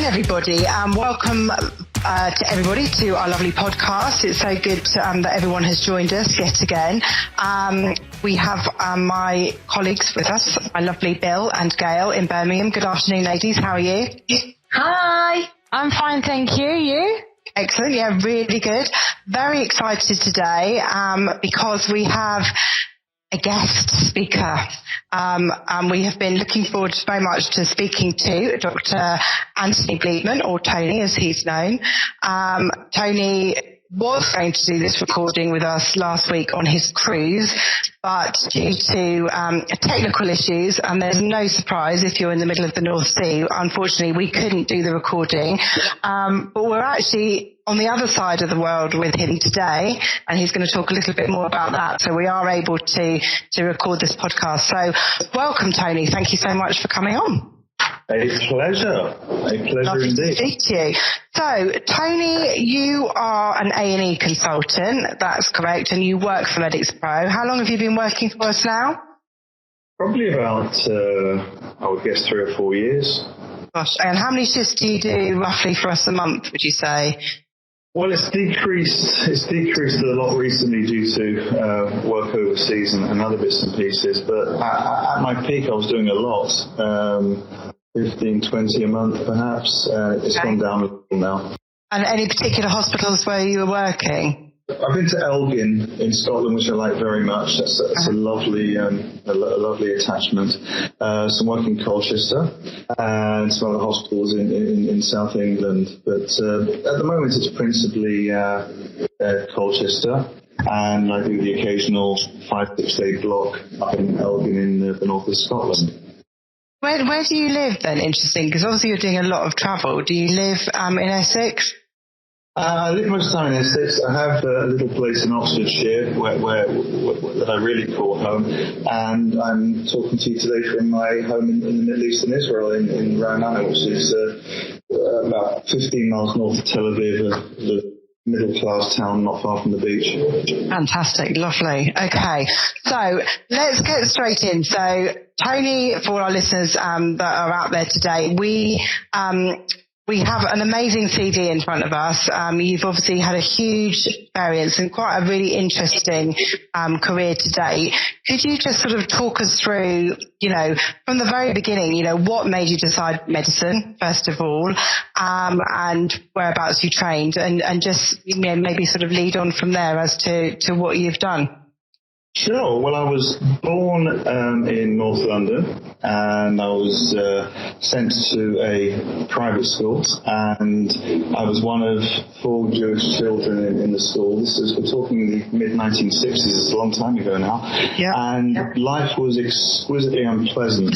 everybody, and welcome to everybody to our lovely podcast. It's so good that everyone has joined us yet again. We have my colleagues with us, my lovely Bill and Gail in Birmingham. Good afternoon, ladies. How are you? Hi. I'm fine, thank you. You? Excellent. Yeah, really good. Very excited today because we have a guest speaker. And we have been looking forward very much to speaking to Dr. Tony Bleetman, or Tony as he's known. Tony was going to do this recording with us last week on his cruise, but due to technical issues, and there's no surprise if you're in the middle of the North Sea, unfortunately we couldn't do the recording. But we're actually on the other side of the world with him today, and he's going to talk a little bit more about that. So we are able to record this podcast. So welcome, Tony. Thank you so much for coming on. A pleasure. Lovely indeed. to meet you. So, Tony, you are an A&E consultant. That's correct. And you work for MedicsPro. How long have you been working for us now? Probably about, I would guess, 3 or 4 years. Gosh. And how many shifts do you do roughly for us a month, would you say? Well, it's decreased a lot recently due to work overseas and other bits and pieces. But at my peak, I was doing a lot, 15, 20 a month perhaps. It's gone down a little now. And any particular hospitals where you were working? I've been to Elgin in Scotland, which I like very much. That's a lovely attachment. Some work in Colchester and some other hospitals in South England. But at the moment, it's principally Colchester, and I do the occasional 5-6 day block up in Elgin in the north of Scotland. Where do you live then? Interesting, because obviously you're doing a lot of travel. Do you live in Essex? I live most of the time in Essex. I have a little place in Oxfordshire where that I really call home, and I'm talking to you today from my home in the Middle East in Israel, in Ra'anana, which is about 15 miles north of Tel Aviv, the middle-class town not far from the beach. Fantastic, lovely. Okay, so let's get straight in. So, Tony, for our listeners that are out there today, we have an amazing CV in front of us. You've obviously had a huge variance and quite a really interesting career to date. Could you just sort of talk us through, from the very beginning, what made you decide medicine, first of all, and whereabouts you trained, and just maybe sort of lead on from there as to what you've done? Sure. Well, I was born in North London, and I was sent to a private school, and I was one of 4 Jewish children in the school. We're talking the mid-1960s, it's a long time ago now. Yeah. And life was exquisitely unpleasant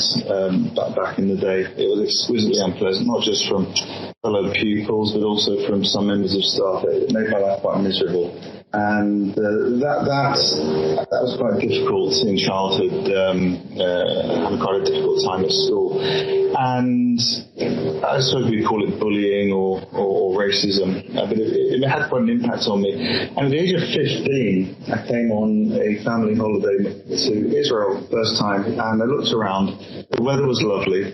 back in the day. It was exquisitely unpleasant, not just from fellow pupils, but also from some members of staff. It made my life quite miserable. And that was quite difficult in childhood, having quite a difficult time at school. And I suppose we call it bullying or racism, but it had quite an impact on me. And at the age of 15, I came on a family holiday to Israel first time, and I looked around. The weather was lovely.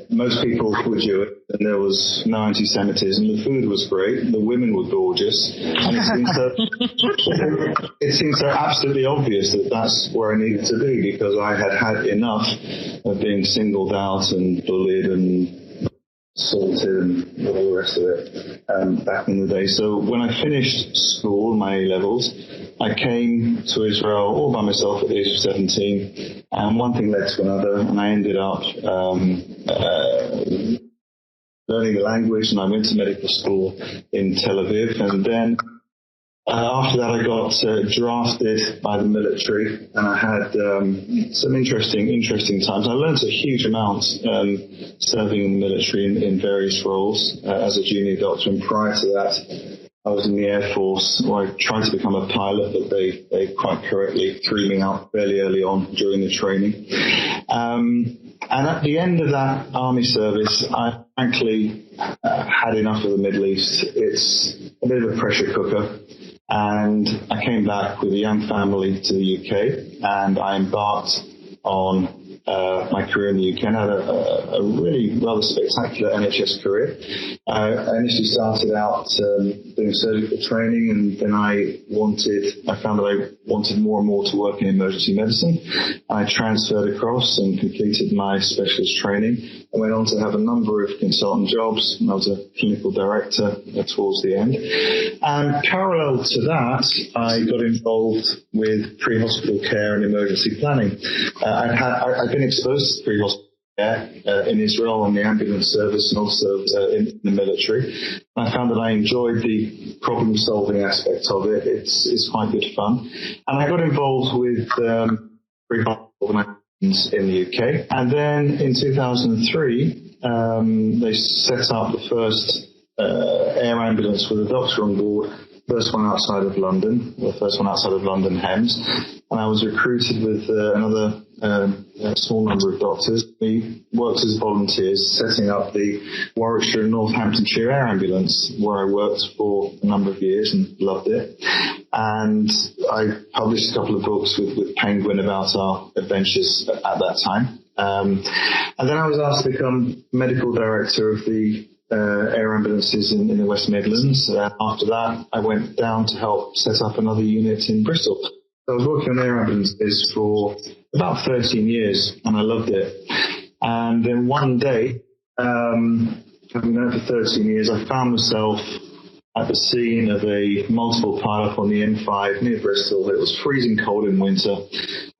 Most people were Jewish, and there was no anti-Semitism. The food was great. The women were gorgeous. And it seemed so absolutely obvious that that's where I needed to be, because I had enough of being singled out and bullied and assaulted and all the rest of it back in the day. So when I finished school, my A-levels, I came to Israel all by myself at the age of 17, and one thing led to another, and I ended up learning the language, and I went to medical school in Tel Aviv, and then after that I got drafted by the military, and I had some interesting times. I learned a huge amount serving in the military in various roles as a junior doctor, and prior to that I was in the Air Force, where I tried to become a pilot, but they quite correctly threw me out fairly early on during the training. And at the end of that army service, I frankly had enough of the Middle East. It's a bit of a pressure cooker. And I came back with a young family to the UK, and I embarked on my career in the UK, and had a really rather spectacular NHS career. I initially started out doing surgical training, and then I found that I wanted more and more to work in emergency medicine. I transferred across and completed my specialist training. I went on to have a number of consultant jobs, and I was a clinical director towards the end. And parallel to that, I got involved with pre-hospital care and emergency planning. I'd been exposed to pre-hospital care in Israel on the ambulance service and also in the military. I found that I enjoyed the problem-solving aspect of it. It's quite good fun. And I got involved with pre-hospital organizations in the UK. And then in 2003, they set up the first air ambulance with a doctor on board. First one outside of London, Hems, and I was recruited with another small number of doctors. We worked as volunteers setting up the Warwickshire and Northamptonshire Air Ambulance, where I worked for a number of years and loved it. And I published a couple of books with Penguin about our adventures at that time. And then I was asked to become medical director of the air ambulances in the West Midlands. After that, I went down to help set up another unit in Bristol. So I was working on air ambulances for about 13 years, and I loved it. And then one day, having done it for 13 years, I found myself at the scene of a multiple pile-up on the M5 near Bristol. It was freezing cold in winter,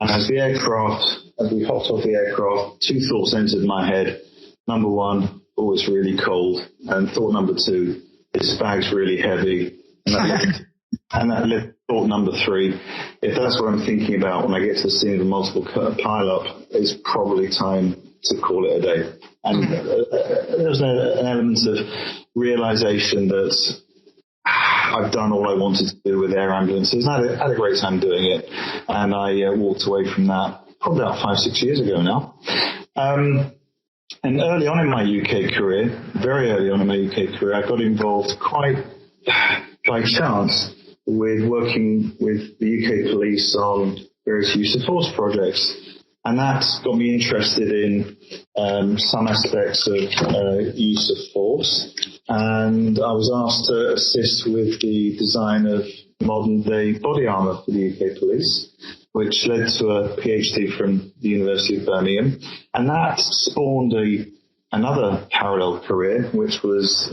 and as we hopped off the aircraft, two thoughts entered my head. Number one, oh, it's really cold. And thought number two, this bag's really heavy. And that led thought number three, if that's what I'm thinking about when I get to the scene of a multiple pile-up, it's probably time to call it a day. And there was an element of realization that I've done all I wanted to do with air ambulances. And I had a great time doing it. And I walked away from that probably about 5-6 years ago now. And early on in my UK career, very early on in my UK career, I got involved quite by chance with working with the UK police on various use of force projects. And that got me interested in some aspects of use of force. And I was asked to assist with the design of modern-day body armour for the UK police, which led to a PhD from the University of Birmingham. And that spawned another parallel career, which was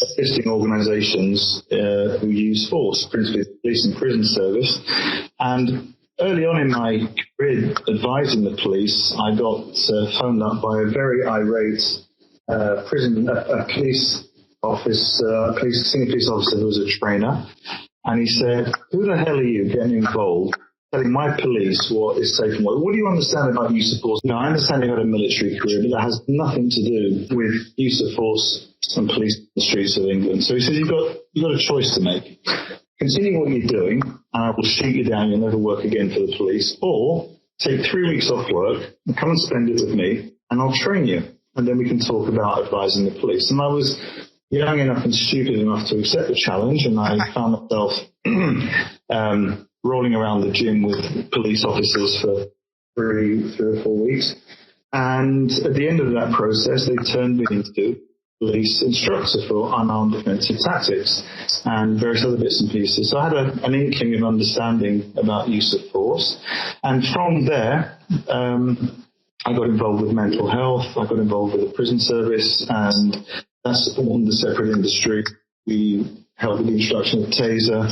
assisting organisations who use force, principally the police and prison service. And early on in my career advising the police, I got phoned up by a very irate senior police officer who was a trainer. And he said, who the hell are you getting involved telling my police what is safe and what do you understand about use of force? Now, I understand you had a military career, but that has nothing to do with use of force and police in the streets of England. So he said, you've got a choice to make. Continue what you're doing, and I will shoot you down, you'll never work again for the police, or take 3 weeks off work and come and spend it with me, and I'll train you, and then we can talk about advising the police. And I was young enough and stupid enough to accept the challenge, and I found myself rolling around the gym with police officers for three or 4 weeks. And at the end of that process, they turned me into police instructor for unarmed defensive tactics and various other bits and pieces. So I had an inkling of understanding about use of force. And from there, I got involved with mental health. I got involved with the prison service, and that's spawned a separate industry. We helped with the introduction of Taser.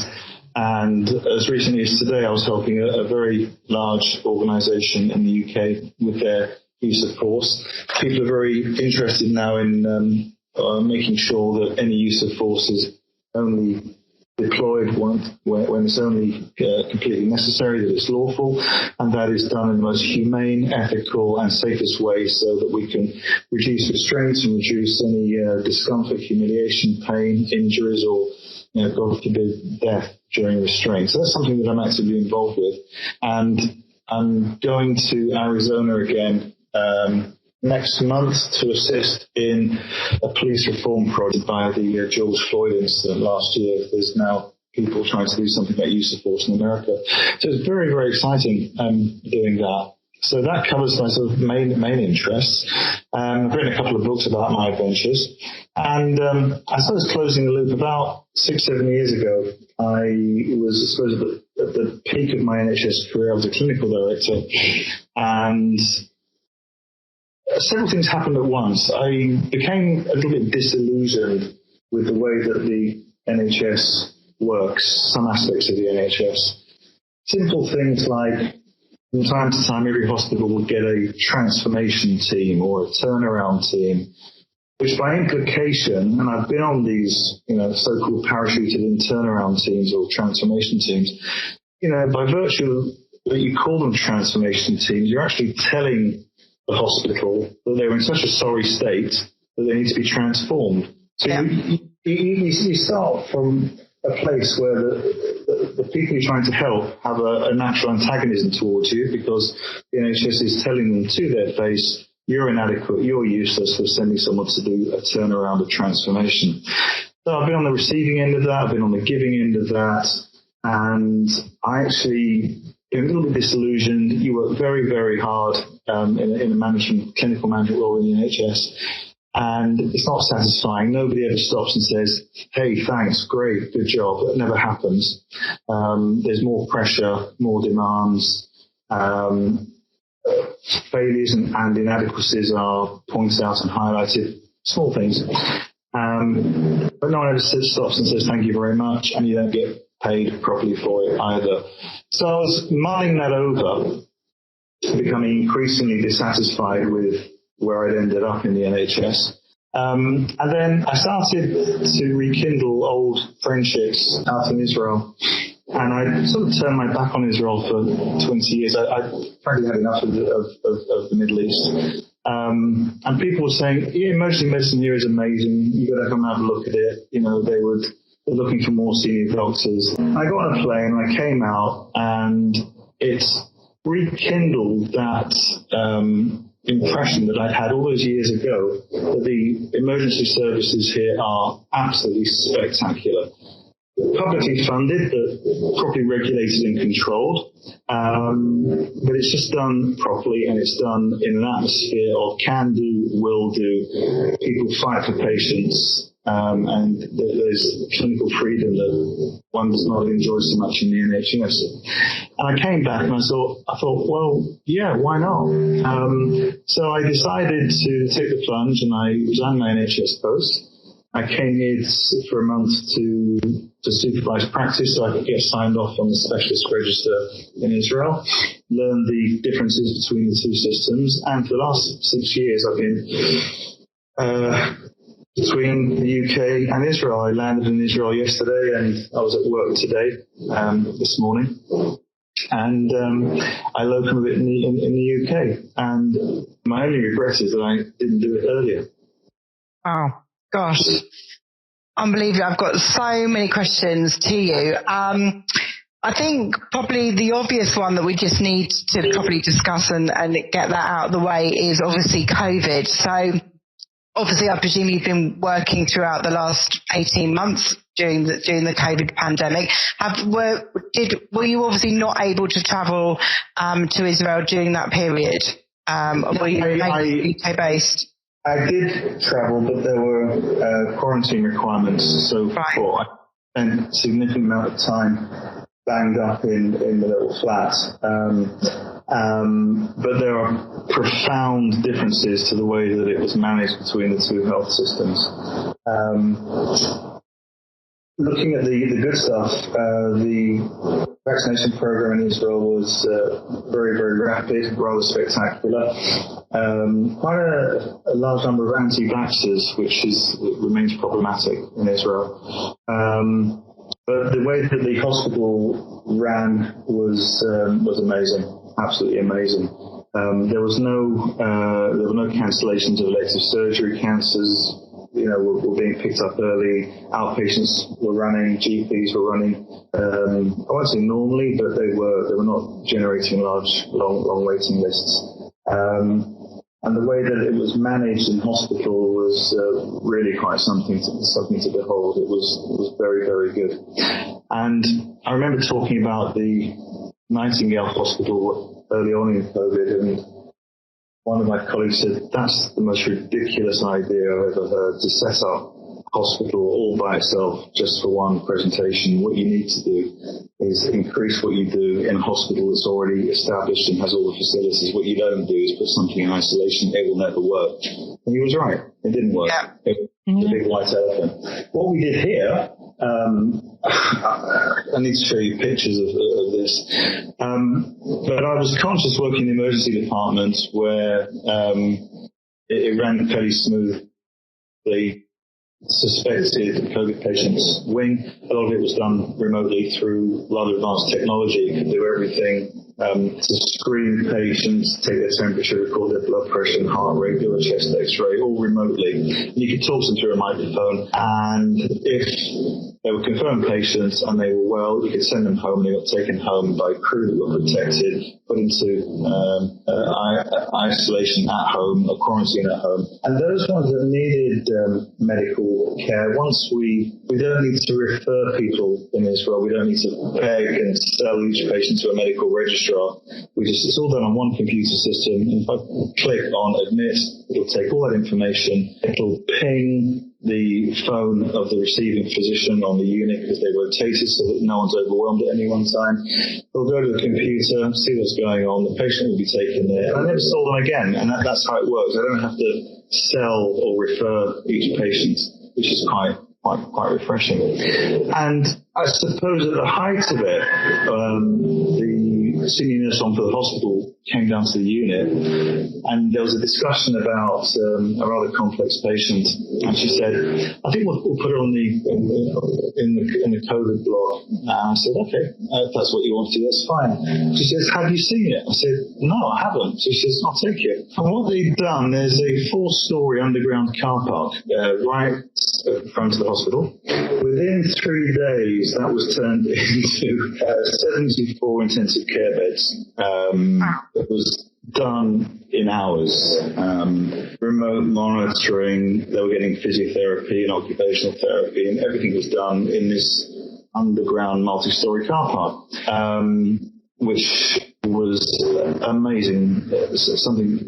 And as recently as today, I was helping a very large organisation in the UK with their use of force. People are very interested now in making sure that any use of force is only deployed when it's only completely necessary, that it's lawful, and that is done in the most humane, ethical and safest way so that we can reduce restraints and reduce any discomfort, humiliation, pain, injuries or, God forbid, death during restraint. So that's something that I'm actively involved with. And I'm going to Arizona again next month to assist in a police reform project via the George Floyd incident last year. There's now people trying to do something about use of force in America. So it's very, very exciting doing that. So that covers my sort of main interests. I've written a couple of books about my adventures. And I suppose closing the loop, about 6-7 years ago, I was, I suppose, at the peak of my NHS career. I was a clinical director. And several things happened at once. I became a little bit disillusioned with the way that the NHS works, some aspects of the NHS. Simple things like, from time to time, every hospital would get a transformation team or a turnaround team, which by implication, and I've been on these, so-called parachuted in turnaround teams or transformation teams, by virtue that you call them transformation teams, you're actually telling the hospital that they're in such a sorry state that they need to be transformed. So you start from a place where the people you're trying to help have a natural antagonism towards you because the NHS is telling them to their face, you're inadequate, you're useless for sending someone to do a turnaround, a transformation. So I've been on the receiving end of that, I've been on the giving end of that, and I actually am a little bit disillusioned. You work very, very hard in a clinical management role in the NHS. And it's not satisfying. Nobody ever stops and says, hey, thanks, great, good job. That never happens. There's more pressure, more demands. Failures and inadequacies are pointed out and highlighted. Small things. But no one ever stops and says, thank you very much. And you don't get paid properly for it either. So I was mulling that over, becoming increasingly dissatisfied with where I'd ended up in the NHS. And then I started to rekindle old friendships out in Israel. And I sort of turned my back on Israel for 20 years. I frankly had enough of the Middle East. And people were saying, emergency medicine here is amazing. You've got to come and have a look at it. They're looking for more senior doctors. I got on a plane and I came out, and it's rekindled that impression that I'd had all those years ago that the emergency services here are absolutely spectacular. Publicly funded, but properly regulated and controlled. But it's just done properly, and it's done in an atmosphere of can do, will do. People fight for patients, and there's clinical freedom that one does not enjoy so much in the NHS. And I came back and I thought, well, yeah, why not? So I decided to take the plunge, and I resigned my NHS post. I came here for a month to supervise practice so I could get signed off on the specialist register in Israel, learn the differences between the two systems, and for the last 6 years I've been between the UK and Israel. I landed in Israel yesterday and I was at work today, this morning. And I locum a bit in the UK. And my only regret is that I didn't do it earlier. Oh, gosh. Unbelievable. I've got so many questions to you. I think probably the obvious one that we just need to probably discuss and get that out of the way is obviously COVID. So obviously, I presume you've been working throughout the last 18 months during the COVID pandemic. Were you obviously not able to travel to Israel during that period? Were you UK based? I did travel, but there were quarantine requirements. So I spent a significant amount of time banged up in the little flat. But there are profound differences to the way that it was managed between the two health systems. Looking at the good stuff, the vaccination program in Israel was very, very rapid, rather spectacular. Quite a large number of anti-vaxxers, which remains problematic in Israel. But the way that the hospital ran was amazing, absolutely amazing. There were no cancellations of elective surgery. Cancers, were being picked up early. Outpatients were running. GPs were running. I won't say normally, but they were not generating long waiting lists. And the way that it was managed in hospital was really quite something to behold. It was very, very good. And I remember talking about the Nightingale Hospital early on in COVID, and one of my colleagues said, that's the most ridiculous idea I've ever heard, to set up hospital all by itself just for one presentation. What you need to do is increase what you do in a hospital that's already established and has all the facilities. What you don't do is put something in isolation. It will never work. And he was right. It didn't work. Yeah. It was a big white elephant. What we did here, I need to show you pictures of this. But I was conscious working in the emergency department where it ran fairly smoothly. Suspected COVID patients wing. A lot of it was done remotely through a lot of advanced technology. It could do everything to screen patients, take their temperature, record their blood pressure and heart rate, do a chest x-ray, all remotely. And you could talk them through a microphone, and if they were confirmed patients and they were well, you could send them home. They got taken home by crew that were protected, put into isolation at home, or quarantine at home. And those ones that needed medical care, once we don't need to refer people in Israel, we don't need to beg and sell each patient to a medical registrar. It's all done on one computer system. If I click on admit, it'll take all that information. It'll ping the phone of the receiving physician on the unit because they rotated so that no one's overwhelmed at any one time. They'll go to the computer, see what's going on. The patient will be taken there. And I never saw them again. And that's how it works. I don't have to sell or refer each patient, which is quite refreshing. And I suppose at the height of it, the senior nurse on for the hospital came down to the unit, and there was a discussion about a rather complex patient, and she said, I think we'll put her on in the COVID block. And I said, okay, if that's what you want to do, that's fine. She says, have you seen it? I said, no, I haven't. She says, I'll take it. And what they've done, there's a 4-story underground car park right in front of the hospital. Within 3 days, that was turned into 74 intensive care beds. It was done in hours. Remote monitoring, they were getting physiotherapy and occupational therapy, and everything was done in this underground multi-story car park, which was amazing. Something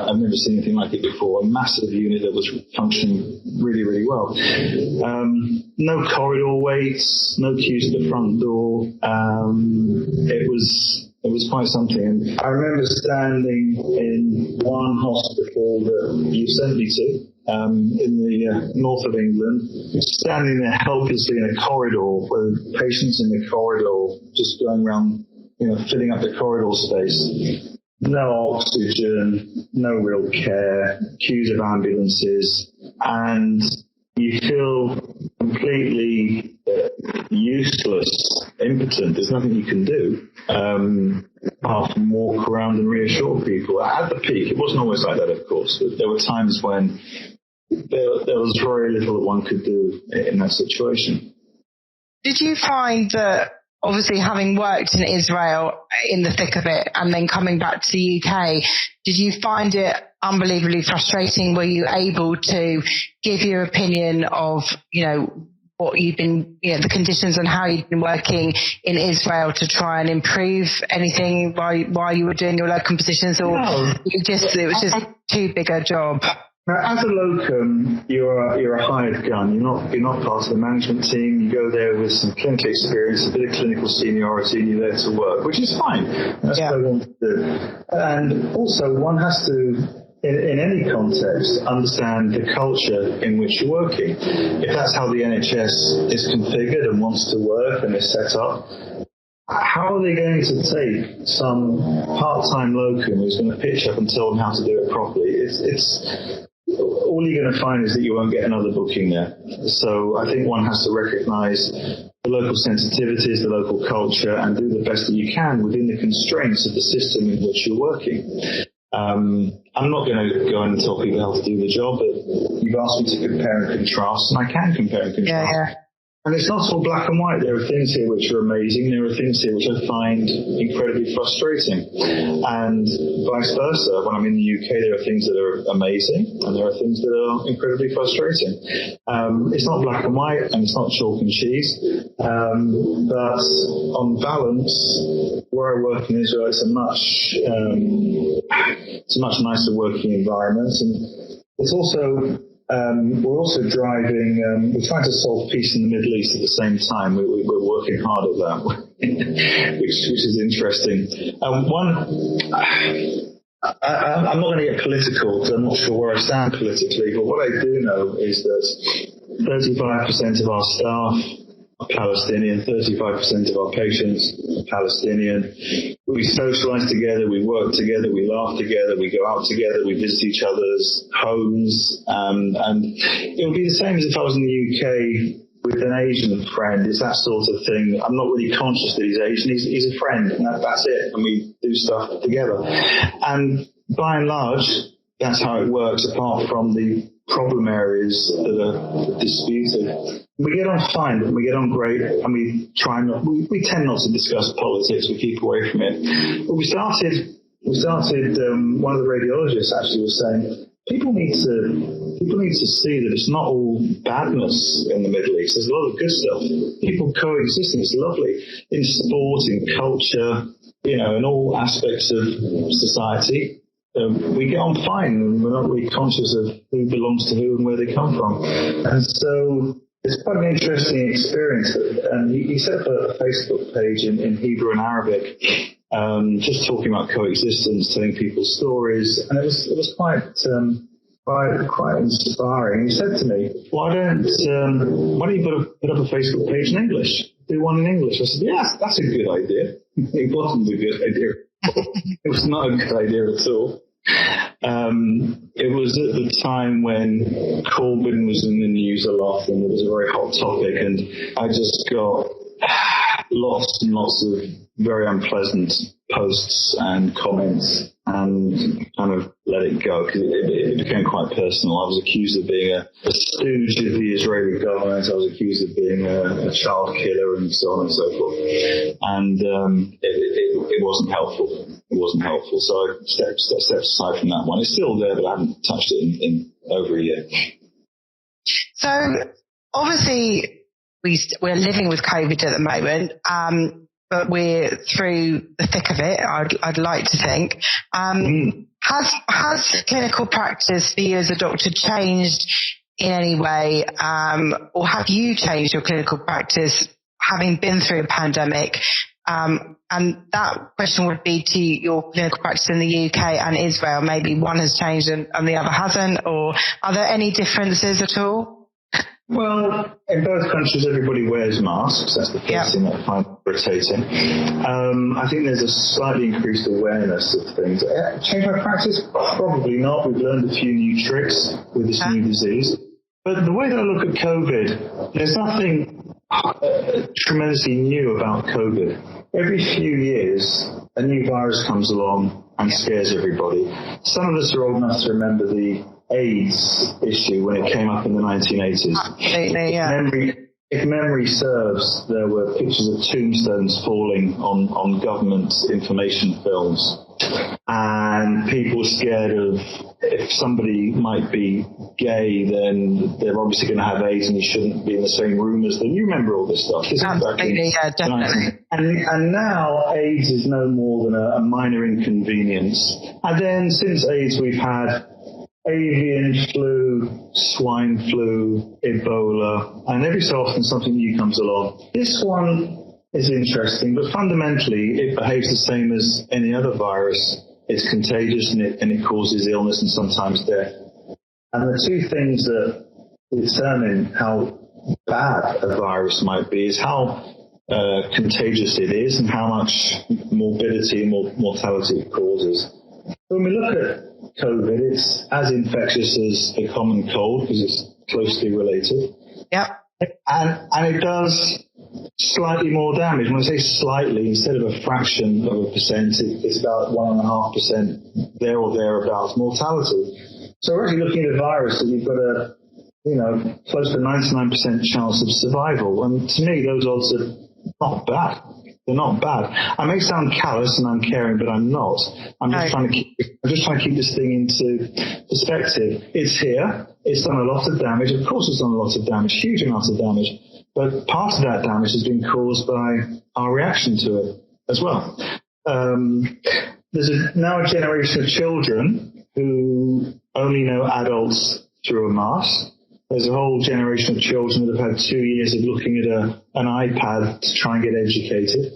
I've never seen anything like it before. A massive unit that was functioning really, really well. No corridor waits, no queues at the front door. It was quite something. And I remember standing in one hospital that you sent me to, in the north of England, standing there helplessly in a corridor with patients in the corridor just going around, filling up the corridor space. No oxygen, no real care, queues of ambulances, and you feel completely useless, impotent. There's nothing you can do apart from walk around and reassure people. At the peak, it wasn't always like that, of course, but there were times when there was very little that one could do in that situation. Did you find that, obviously having worked in Israel in the thick of it and then coming back to the UK, did you find it unbelievably frustrating? Were you able to give your opinion of, what you've been, the conditions and how you've been working in Israel to try and improve anything while you were doing your locum positions, or no. It was just too big a job? Now, as a locum, you're a hired gun. You're not part of the management team. You go there with some clinical experience, a bit of clinical seniority, and you're there to work, which is fine. That's what I want to do. And also, one has to, in any context, understand the culture in which you're working. If that's how the NHS is configured and wants to work and is set up, how are they going to take some part-time locum who's going to pitch up and tell them how to do it properly? It's all you're going to find is that you won't get another booking there. So I think one has to recognise the local sensitivities, the local culture, and do the best that you can within the constraints of the system in which you're working. I'm not going to go and tell people how to do the job, but you've asked me to compare and contrast, and I can compare and contrast. Yeah. And it's not all black and white. There are things here which are amazing. There are things here which I find incredibly frustrating. And vice versa. When I'm in the UK, there are things that are amazing, and there are things that are incredibly frustrating. It's not black and white, and it's not chalk and cheese. But on balance, where I work in Israel, it's a much nicer working environment, and it's also we're also driving. We're trying to solve peace in the Middle East at the same time. We're working hard at that, which is interesting. I'm not going to get political because I'm not sure where I stand politically, but what I do know is that 35% of our staff are Palestinian, 35% of our patients are Palestinian. We socialise together, we work together, we laugh together, we go out together, we visit each other's homes, and it would be the same as if I was in the UK with an Asian friend. It's that sort of thing. I'm not really conscious that he's Asian. He's a friend, and that's it. And we do stuff together. And by and large, that's how it works, apart from the problem areas that are disputed. We get on fine, we get on great, and we tend not to discuss politics. We keep away from it. But we started. One of the radiologists actually was saying, people need to see that it's not all badness in the Middle East. There's a lot of good stuff. People coexisting. It's lovely in sport, in culture, in all aspects of society. We get on fine, and we're not really conscious of who belongs to who and where they come from. And so it's quite an interesting experience. And he set up a Facebook page in Hebrew and Arabic, just talking about coexistence, telling people stories, and it was quite inspiring. He said to me, "Why don't you put up a Facebook page in English? Do one in English?" I said, "Yes, that's a good idea." It wasn't a good idea. It was not a good idea at all. It was at the time when Corbyn was in the news a lot, and it was a very hot topic, and I just got lots and lots of very unpleasant posts and comments, and kind of let it go because it became quite personal. I was accused of being a stooge of the Israeli government. I was accused of being a child killer, and so on and so forth. And it wasn't helpful. It wasn't helpful. So I stepped aside from that one. It's still there, but I haven't touched it in over a year. So obviously we're living with COVID at the moment, but we're through the thick of it, I'd like to think. Has clinical practice for you as a doctor changed in any way, or have you changed your clinical practice having been through a pandemic? And that question would be to your clinical practice in the UK and Israel. Maybe one has changed and the other hasn't, or are there any differences at all? Well, in both countries, everybody wears masks. That's the first thing I find irritating. I think there's a slightly increased awareness of things. Change my practice? Probably not. We've learned a few new tricks with this new disease. But the way that I look at COVID, there's nothing tremendously new about COVID. Every few years, a new virus comes along and scares everybody. Some of us are old enough to remember the AIDS issue when it came up in the 1980s. Absolutely, yeah. If memory serves, there were pictures of tombstones falling on government information films. And people were scared of if somebody might be gay, then they're obviously going to have AIDS and you shouldn't be in the same room as them. You remember all this stuff. Absolutely, yeah, definitely. And now AIDS is no more than a minor inconvenience. And then since AIDS, we've had avian flu, swine flu, Ebola, and every so often something new comes along. This one is interesting, but fundamentally it behaves the same as any other virus. It's contagious and it causes illness and sometimes death. And the two things that determine how bad a virus might be is how contagious it is and how much morbidity and mortality it causes. When we look at COVID, it's as infectious as a common cold because it's closely related. Yep. And it does slightly more damage. When I say slightly, instead of a fraction of a percent, it's about 1.5% there or thereabouts mortality. So we're actually looking at a virus that you've got a, close to 99% chance of survival. And to me, those odds are not bad. They're not bad. I may sound callous and uncaring, but I'm not. I'm just trying to keep this thing into perspective. It's here. It's done a lot of damage. Of course, it's done a lot of damage, huge amounts of damage. But part of that damage has been caused by our reaction to it as well. There's now a generation of children who only know adults through a mask. There's a whole generation of children that have had 2 years of looking at an iPad to try and get educated.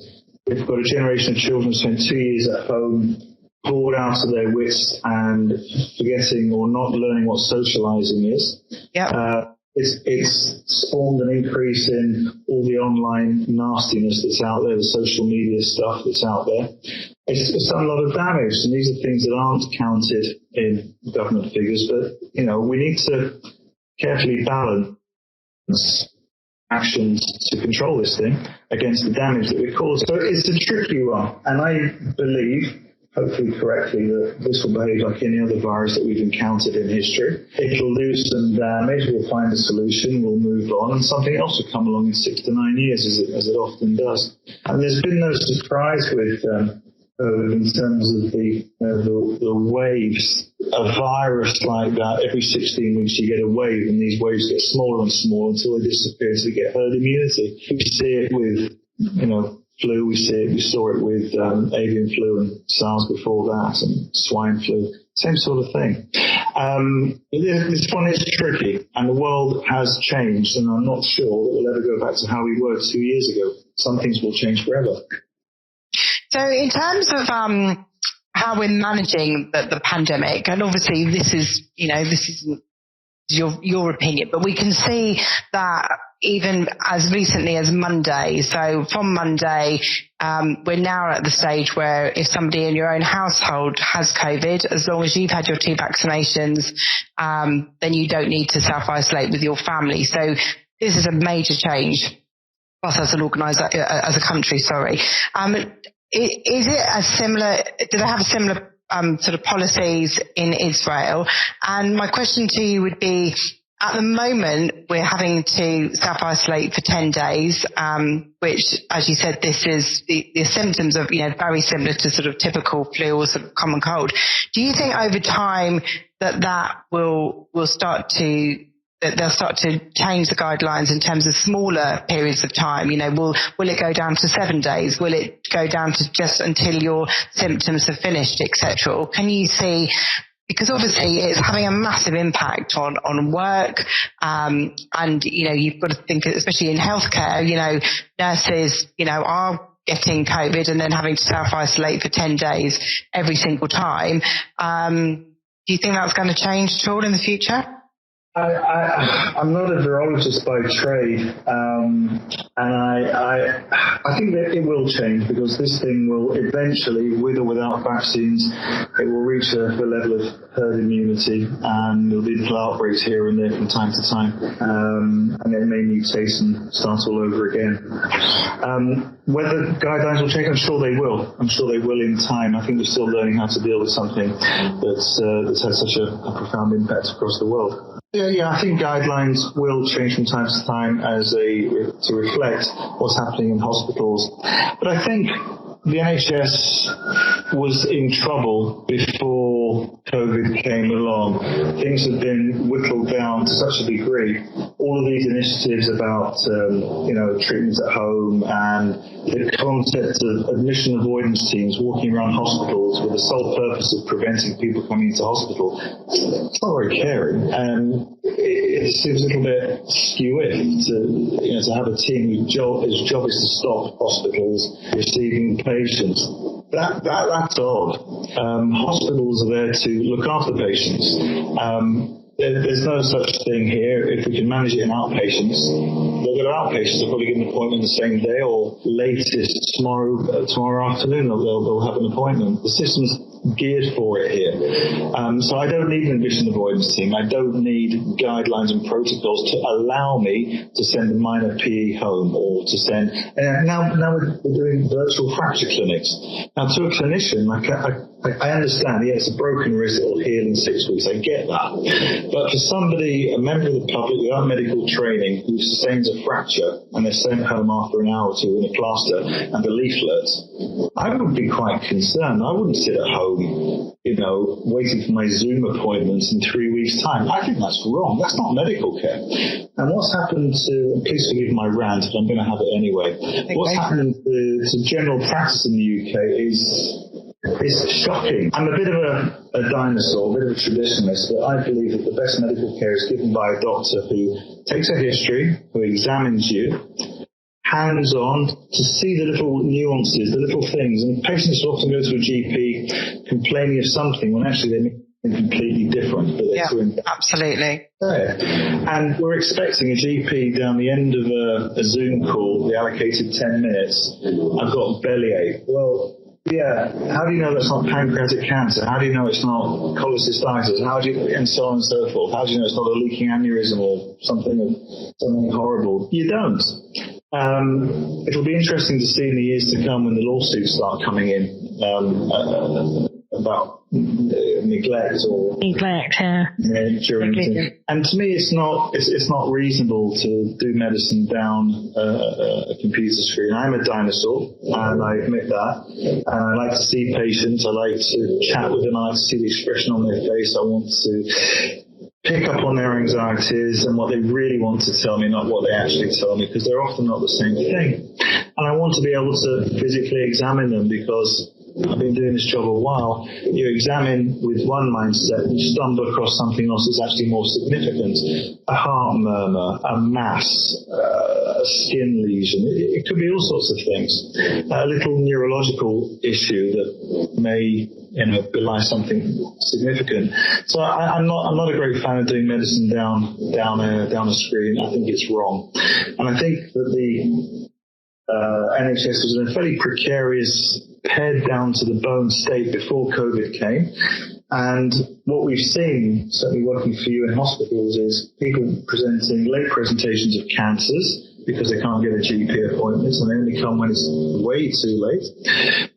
We've got a generation of children who spent 2 years at home, bored out of their wits and forgetting or not learning what socializing is. Yep. It's spawned an increase in all the online nastiness that's out there, the social media stuff that's out there. It's done a lot of damage, and these are things that aren't counted in government figures, but, we need to carefully balance actions to control this thing against the damage that we cause. So it's a tricky one, and I believe, hopefully correctly, that this will behave like any other virus that we've encountered in history. It'll do some damage, we'll find a solution, we'll move on, and something else will come along in 6 to 9 years, as it often does. And there's been no surprise with in terms of the waves. A virus like that, every 16 weeks you get a wave, and these waves get smaller and smaller until they disappear, until they get herd immunity. We see it with, flu, we saw it with avian flu and SARS before that, and swine flu, same sort of thing. This one is tricky, and the world has changed, and I'm not sure that we'll ever go back to how we were 2 years ago. Some things will change forever. So in terms of how we're managing the pandemic, and obviously this isn't your opinion, but we can see that even as recently as Monday. So from Monday, we're now at the stage where if somebody in your own household has COVID, as long as you've had your 2 vaccinations, then you don't need to self-isolate with your family. So this is a major change for us as an as a country, sorry. Is it a similar, do they have a similar sort of policies in Israel? And my question to you would be, at the moment, we're having to self-isolate for 10 days, which, as you said, this is the symptoms of, very similar to sort of typical flu or sort of common cold. Do you think over time that will start to, that they'll start to change the guidelines in terms of smaller periods of time? Will it go down to 7 days? Will it go down to just until your symptoms have finished, etc.? Or can you see, because obviously it's having a massive impact on work, and, you've got to think, especially in healthcare, nurses, are getting COVID and then having to self-isolate for 10 days every single time. Do you think that's going to change at all in the future? I'm not a virologist by trade, and I think that it will change, because this thing will eventually, with or without vaccines, it will reach a level of herd immunity, and there'll be little outbreaks here and there from time to time, and it may mutate and start all over again. Whether guidelines will change, I'm sure they will. I'm sure they will in time. I think we're still learning how to deal with something that's had such a profound impact across the world. Yeah, I think guidelines will change from time to time to reflect what's happening in hospitals. But I think the NHS was in trouble before COVID came along. Things have been whittled down to such a degree. All of these initiatives about, treatments at home and the concept of admission avoidance teams walking around hospitals with the sole purpose of preventing people coming into hospital, it's not very caring. And it seems a little bit skew-iffed to have a team whose job is to stop hospitals receiving patients. That's odd. Hospitals are there to look after patients. There's no such thing here. If we can manage it in outpatients, they'll go to outpatients. They'll probably get an appointment the same day, or latest tomorrow afternoon they'll have an appointment. The system's geared for it here. So I don't need an admission avoidance team. I don't need guidelines and protocols to allow me to send a minor PE home, or to send... now we're doing virtual fracture clinics. Now, to a clinician, I understand, yeah, it's a broken wrist, it'll heal in 6 weeks, I get that. But for somebody, a member of the public without medical training, who sustains a fracture and they're sent home after an hour or two with a plaster and a leaflet, I would be quite concerned. I wouldn't sit at home, waiting for my Zoom appointments in 3 weeks' time. I think that's wrong. That's not medical care. And what's happened to, please forgive my rant, but I'm going to have it anyway. What's happened to general practice in the UK is shocking. I'm a bit of a dinosaur, a bit of a traditionalist, but I believe that the best medical care is given by a doctor who takes a history, who examines you, hands-on, to see the little nuances, the little things. And patients often go to a GP complaining of something when actually they may be completely different. But absolutely. And we're expecting a GP down the end of a Zoom call, the allocated 10 minutes, I've got bellyache. Well, yeah, how do you know that's not pancreatic cancer? How do you know it's not cholecystitis? And so on and so forth? How do you know it's not a leaking aneurysm or something horrible? You don't. It'll be interesting to see in the years to come when the lawsuits start coming in about neglect. And to me, it's not reasonable to do medicine down a computer screen. I'm a dinosaur, and I admit that. And I like to see patients. I like to chat with them. I like to see the expression on their face. I want to pick up on their anxieties and what they really want to tell me, not what they actually tell me, because they're often not the same thing. And I want to be able to physically examine them, because I've been doing this job a while. You examine with one mindset and you stumble across something else that's actually more significant. A heart murmur, a mass, a skin lesion. It could be all sorts of things. A little neurological issue that may belie something significant. So I'm not a great fan of doing medicine down a screen. I think it's wrong. And I think that the NHS was in a fairly precarious, pared down to the bone state before COVID came. And what we've seen, certainly working for you in hospitals, is people presenting late presentations of cancers because they can't get a GP appointment, and they only come when it's way too late.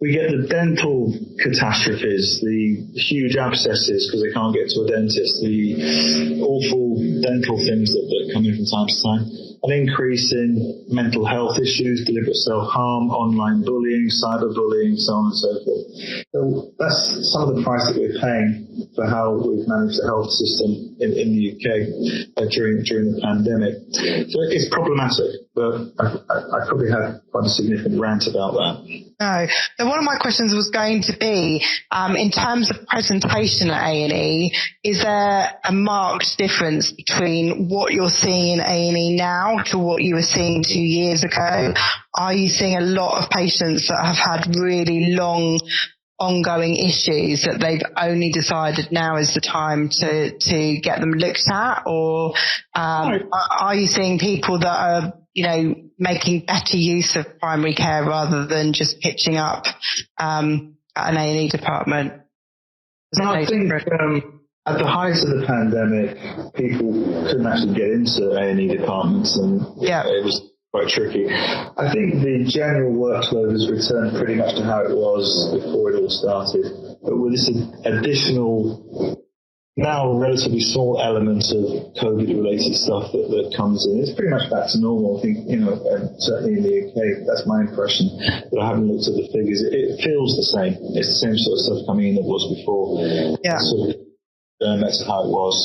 We get the dental catastrophes, the huge abscesses because they can't get to a dentist, the awful dental things that come in from time to time. An increase in mental health issues, deliberate self-harm, online bullying, cyberbullying, so on and so forth. So that's some of the price that we're paying for how we've managed the health system in the UK during the pandemic. So it's problematic, but I probably had quite a significant rant about that. No. So one of my questions was going to be, in terms of presentation at A&E, is there a marked difference between what you're seeing in A&E now to what you were seeing 2 years ago? Are you seeing a lot of patients that have had really long ongoing issues that they've only decided now is the time to get them looked at? Or are you seeing people that are making better use of primary care rather than just pitching up at an A&E department? I think at the height of the pandemic, people couldn't actually get into A&E departments, and it was quite tricky. I think the general workload has returned pretty much to how it was before it all started, but with this additional, now relatively small element of COVID-related stuff that comes in, it's pretty much back to normal. I think, certainly in the UK, that's my impression, but I haven't looked at the figures. It feels the same. It's the same sort of stuff coming in that was before. Yeah. That's how it was.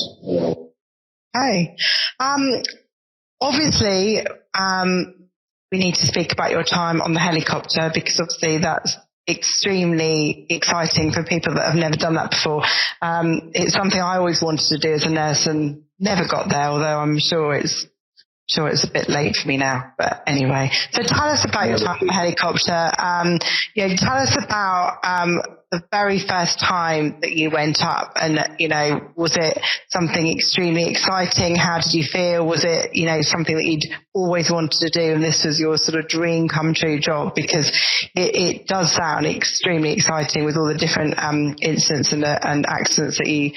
Hey. Obviously, we need to speak about your time on the helicopter, because obviously that's extremely exciting for people that have never done that before. It's something I always wanted to do as a nurse and never got there, although I'm sure it's a bit late for me now. But anyway, so tell us about your time on the helicopter. Tell us about the very first time that you went up, and was it something extremely exciting? How did you feel? Was it something that you'd always wanted to do, and this was your sort of dream come true job? Because it does sound extremely exciting with all the different incidents and accidents that you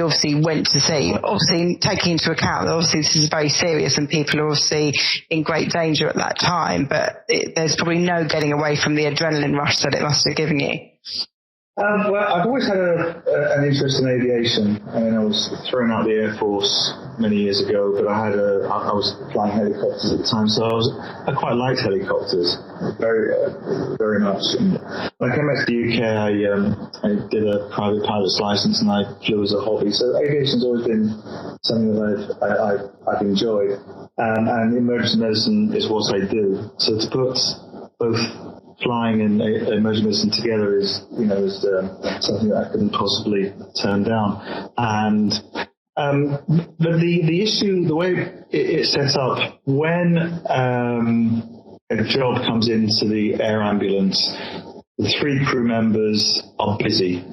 obviously went to see. Obviously, taking into account that obviously this is very serious and people are obviously in great danger at that time, but there's probably no getting away from the adrenaline rush that it must have given you. Well, I've always had an interest in aviation. I mean, I was thrown out of the Air Force many years ago, but I was flying helicopters at the time, so I quite liked helicopters very much. And when I came back to the UK, I did a private pilot's license and I flew as a hobby. So aviation's always been something that I've enjoyed. And emergency medicine is what I do. So to put both flying and emergency medicine together is something that I couldn't possibly turn down. And but the issue, the way it's set up, when a job comes into the air ambulance, the 3 crew members are busy.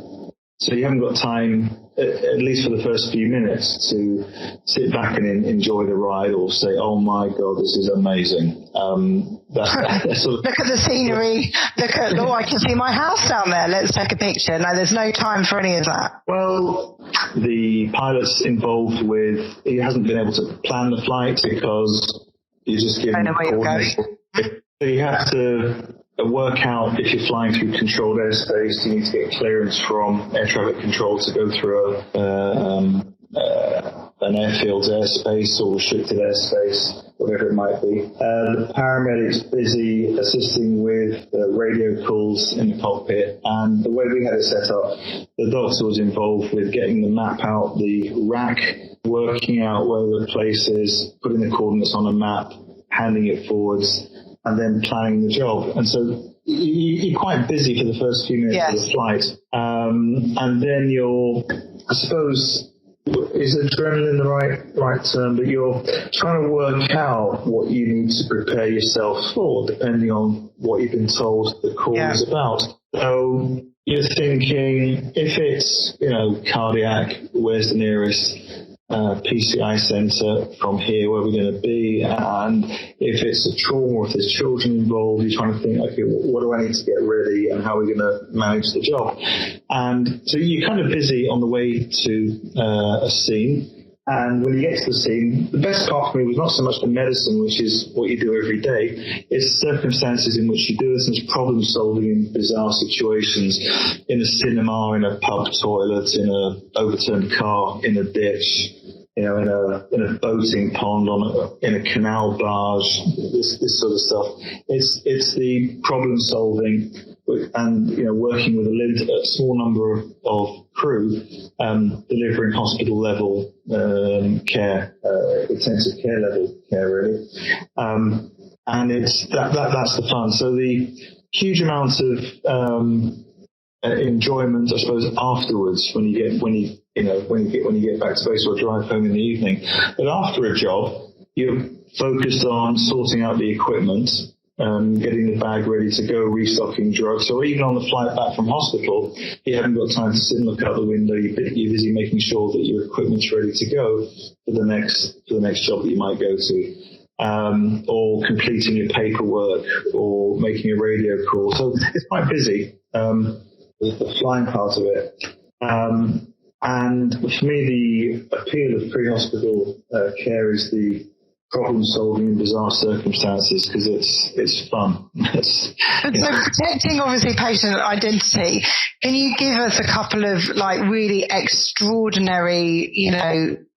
So you haven't got time, at least for the first few minutes, to sit back and enjoy the ride or say, oh my God, this is amazing. Look at the scenery. I can see my house down there. Let's take a picture. No, there's no time for any of that. Well, the pilot's involved he hasn't been able to plan the flight because you're just given coordinates. So you have to work out, if you're flying through controlled airspace, you need to get clearance from air traffic control to go through an airfield's airspace or restricted airspace, whatever it might be. The paramedic's busy assisting with radio calls in the cockpit, and the way we had it set up, the doctor was involved with getting the map out, the rack, working out where the place is, putting the coordinates on a map, handing it forwards, and then planning the job. And so you're quite busy for the first few minutes of the flight. And then I suppose, is adrenaline the right term? But you're trying to work out what you need to prepare yourself for, depending on what you've been told the call is about. So you're thinking, if it's, cardiac, where's the nearest PCI centre from here, where we're going to be? And if it's a trauma, or if there's children involved, you're trying to think, okay, what do I need to get ready and how are we going to manage the job? And so you're kind of busy on the way to a scene. And when you get to the scene, the best part for me was not so much the medicine, which is what you do every day, it's the circumstances in which you do this, and it's problem solving in bizarre situations, in a cinema, in a pub toilet, in an overturned car, in a ditch, in a boating pond, in a canal barge, this sort of stuff. It's the problem solving and working with a small number of crew, delivering hospital level care, intensive care level care, really. And it's that's the fun. So the huge amount of enjoyment, I suppose, afterwards when you get back to base or drive home in the evening. But after a job, you're focused on sorting out the equipment, getting the bag ready to go, restocking drugs, or even on the flight back from hospital, you haven't got time to sit and look out the window. You're busy making sure that your equipment's ready to go for the next job that you might go to, or completing your paperwork, or making a radio call. So it's quite busy, the flying part of it. And for me, the appeal of pre-hospital care is the problem solving in bizarre circumstances, because it's fun. So protecting obviously patient identity, can you give us a couple of really extraordinary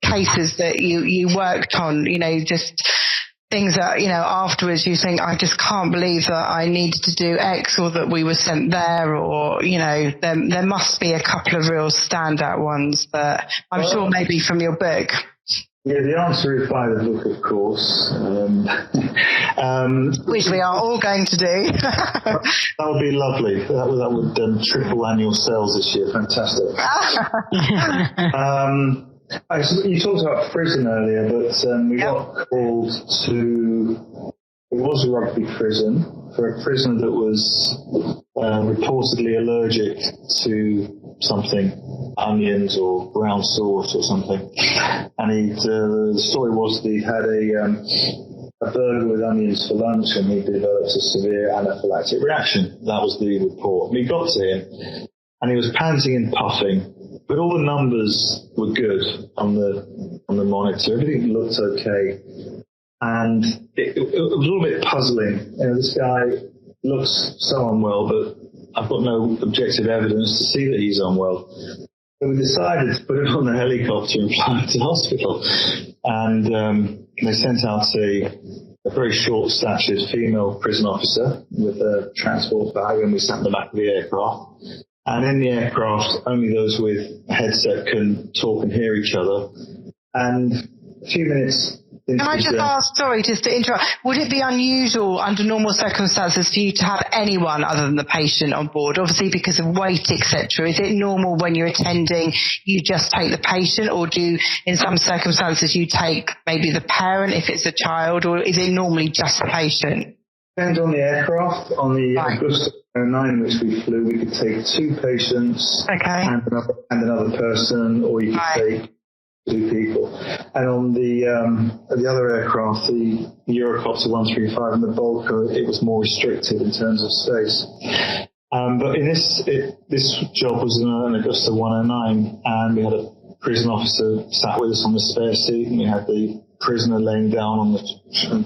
cases that you worked on, just things that afterwards you think, I just can't believe that I needed to do X, or that we were sent there, or there must be a couple of real standout ones that I'm sure maybe from your book. Yeah, the answer is by the book, of course. Which we are all going to do. That would be lovely. That would triple annual sales this year. Fantastic. You talked about prison earlier, but we got called to, it was a rugby prison, for a prisoner that was reportedly allergic to something, onions or brown sauce or something. And the story was that he had a burger with onions for lunch, and he developed a severe anaphylactic reaction. That was the report. We got to him, and he was panting and puffing, but all the numbers were good on the monitor. Everything looked okay. And it was a little bit puzzling. This guy looks so unwell, but I've got no objective evidence to see that he's unwell. So we decided to put him on the helicopter and fly him to hospital. And they sent out a very short-statured female prison officer with a transport bag, and we sat in the back of the aircraft. And in the aircraft, only those with a headset can talk and hear each other. And a few minutes into Can I just ask, sorry, just to interrupt, would it be unusual under normal circumstances for you to have anyone other than the patient on board, obviously because of weight, etc.? Is it normal when you're attending, you just take the patient, or do in some circumstances you take maybe the parent if it's a child, or is it normally just the patient? Depends on the aircraft. On the Augusta 09 which we flew, we could take 2 patients and another person, or you could take 2 people. And on the other aircraft, the Eurocopter 135 and the Volker, it was more restricted in terms of space. But in this job was an Augusta 109, and we had a prison officer sat with us on the spare seat, and we had the prisoner laying down on the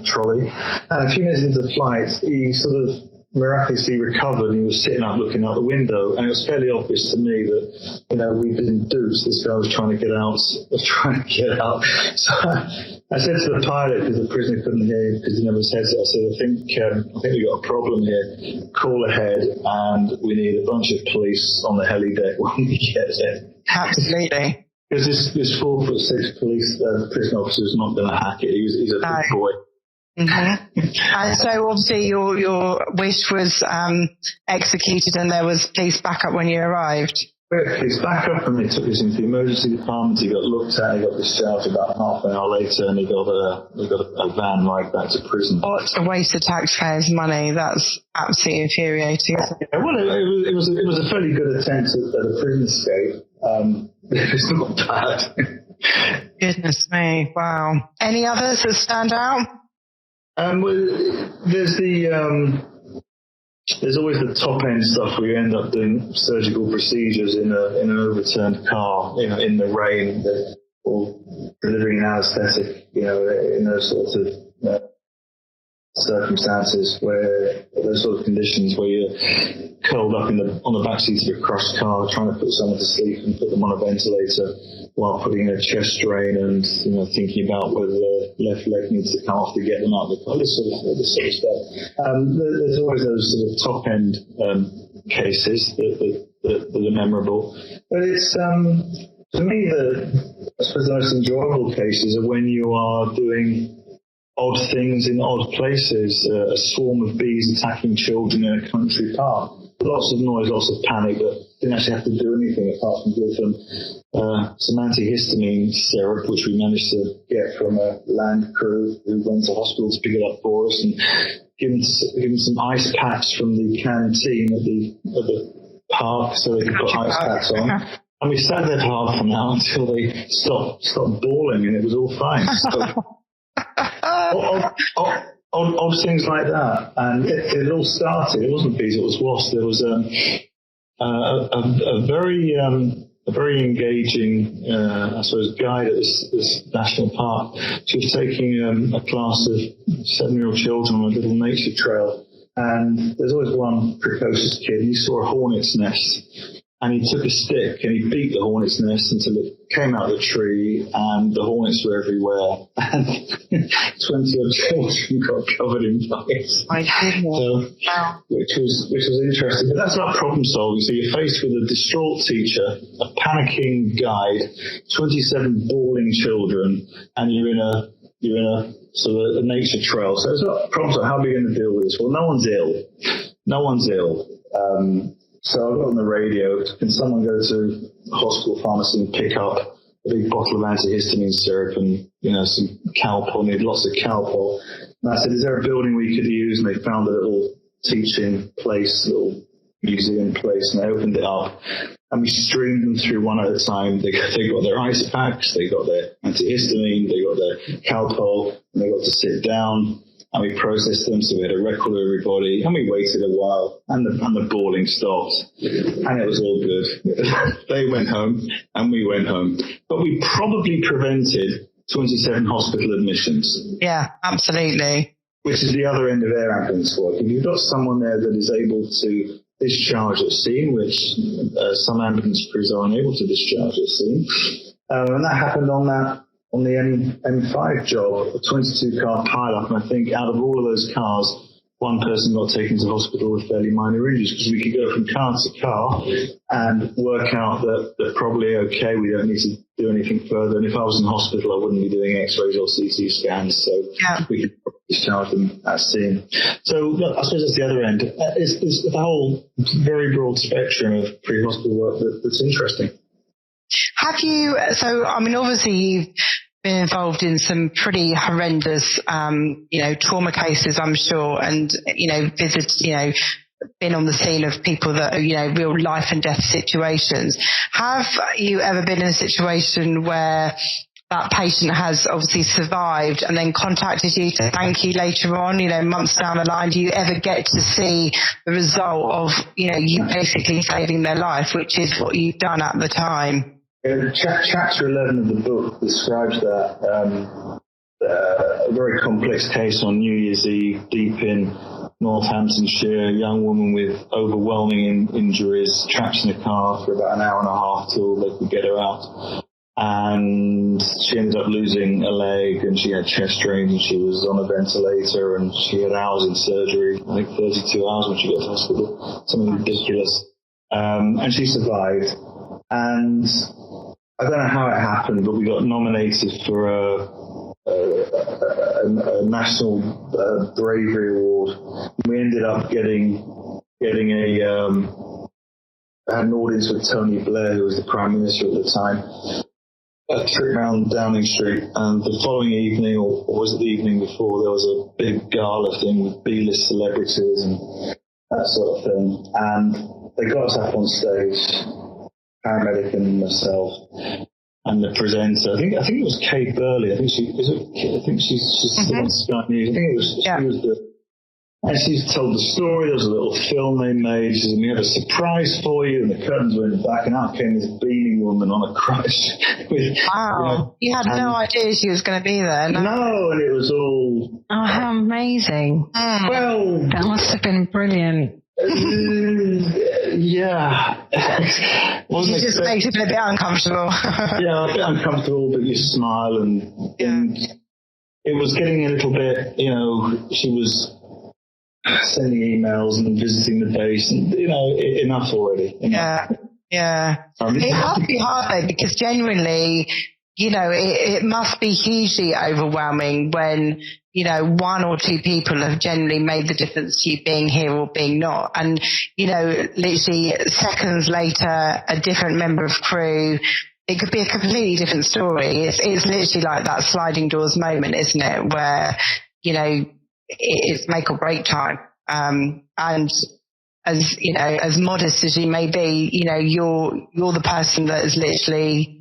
trolley. And a few minutes into the flight, he sort of miraculously recovered, and he was sitting up looking out the window, and it was fairly obvious to me that, we'd been duped. This guy was trying to get out. So I said to the pilot, because the prisoner couldn't hear because he never said it, I said, I think we got a problem here. Call ahead, and we need a bunch of police on the heli deck when we get there. Absolutely. Because this 4'6" prison officer is not going to hack it. He's a big boy. Mm-hmm. And so obviously your wish was executed, and there was police backup when you arrived. We had police backup, and they took us into the emergency department. He got looked at, he got discharged about half an hour later, and he got a van ride back to prison. What a waste of taxpayers' money. That's absolutely infuriating. Yeah, well, it was a fairly good attempt at a prison escape. It's not bad. Goodness me, wow. Any others that stand out? Well, there's always the top end stuff where you end up doing surgical procedures in an overturned car, in the rain, or delivering an anaesthetic, in those sorts of circumstances, where those sort of conditions where you're curled up on the back seat of a crushed car trying to put someone to sleep and put them on a ventilator while putting in a chest drain and thinking about whether the left leg needs to come off to get them out of the car, this sort of stuff. There's always those sort of top end cases that are memorable, but it's to me I suppose the most enjoyable cases are when you are doing odd things in odd places, a swarm of bees attacking children in a country park. Lots of noise, lots of panic, but didn't actually have to do anything apart from give them some antihistamine syrup, which we managed to get from a land crew who went to hospital to pick it up for us, and give them some ice packs from the canteen at the park so they could put ice packs on. And we sat there for half an hour until they stopped bawling, and it was all fine. So, odd things like that, and it all started. It wasn't bees; it was wasps. There was a very engaging, I suppose, guide at this national park. She was taking a class of 7-year-old children on a little nature trail, and there's always one precocious kid. He saw a hornet's nest. And he took a stick and he beat the hornet's nest until it came out of the tree, and the hornets were everywhere. And 20-odd children got covered in bites. My goodness. So, wow. Which was interesting. But that's not problem solving. So you're faced with a distraught teacher, a panicking guide, 27 bawling children, and you're in a sort of a nature trail. So it's not problem solving. How are we going to deal with this? Well, no one's ill. So I got on the radio, can someone go to the hospital pharmacy and pick up a big bottle of antihistamine syrup and, some Calpol, needed lots of Calpol. And I said, is there a building we could use? And they found a little teaching place, little museum place, and they opened it up. And we streamed them through one at a time. They got their ice packs, they got their antihistamine, they got their Calpol, and they got to sit down. And we processed them, so we had a record of everybody, and we waited a while, and the bawling stopped, and it was all good. They went home, and we went home. But we probably prevented 27 hospital admissions. Yeah, absolutely. Which is the other end of air ambulance work. If you've got someone there that is able to discharge at scene, which some ambulance crews are unable to discharge at scene. And that happened on the M5 job, a 22-car pile-up. And I think out of all of those cars, one person got taken to hospital with fairly minor injuries, because we could go from car to car and work out that they're probably okay. We don't need to do anything further. And if I was in hospital, I wouldn't be doing X-rays or CT scans. So we could discharge them at scene. So look, I suppose that's the other end. It's the whole very broad spectrum of pre-hospital work that's interesting. Have you, so, I mean, obviously you've been involved in some pretty horrendous, trauma cases, I'm sure, and, visits, been on the scene of people that are, real life and death situations. Have you ever been in a situation where that patient has obviously survived and then contacted you to thank you later on, months down the line? Do you ever get to see the result of, you basically saving their life, which is what you've done at the time? Chapter 11 of the book describes that a very complex case on New Year's Eve, deep in Northamptonshire, a young woman with overwhelming injuries, trapped in a car for about an hour and a half till they could get her out. And she ended up losing a leg, and she had chest drains, and she was on a ventilator, and she had hours in surgery, I think 32 hours when she got to hospital, something ridiculous. And she survived. And I don't know how it happened, but we got nominated for a national bravery award. We ended up getting an audience with Tony Blair, who was the Prime Minister at the time, a trip around Downing Street. And the following evening, or was it the evening before, there was a big gala thing with B-list celebrities and that sort of thing. And they got us up on stage, paramedic and myself, and the presenter. I think it was Kate Burley. I think she's still on Sky News. I think it was she was the. And she told the story. There was a little film they made. She said, "We have a surprise for you," and the curtains went back, and out came this beaming woman on a crutch. Wow! You had no idea she was going to be there. No, and it was all. Oh, how amazing! Well, that must have been brilliant. Yeah. It just makes you feel a bit uncomfortable. Yeah, a bit uncomfortable, but you smile, and it was getting a little bit, she was sending emails and visiting the base, and, enough already. Yeah. It must be hard, though, because genuinely, it must be hugely overwhelming when, one or two people have generally made the difference to you being here or being not. And, literally seconds later, a different member of crew, it could be a completely different story. It's literally like that sliding doors moment, isn't it? Where, it's make or break time. And as modest as you may be, you're the person that is literally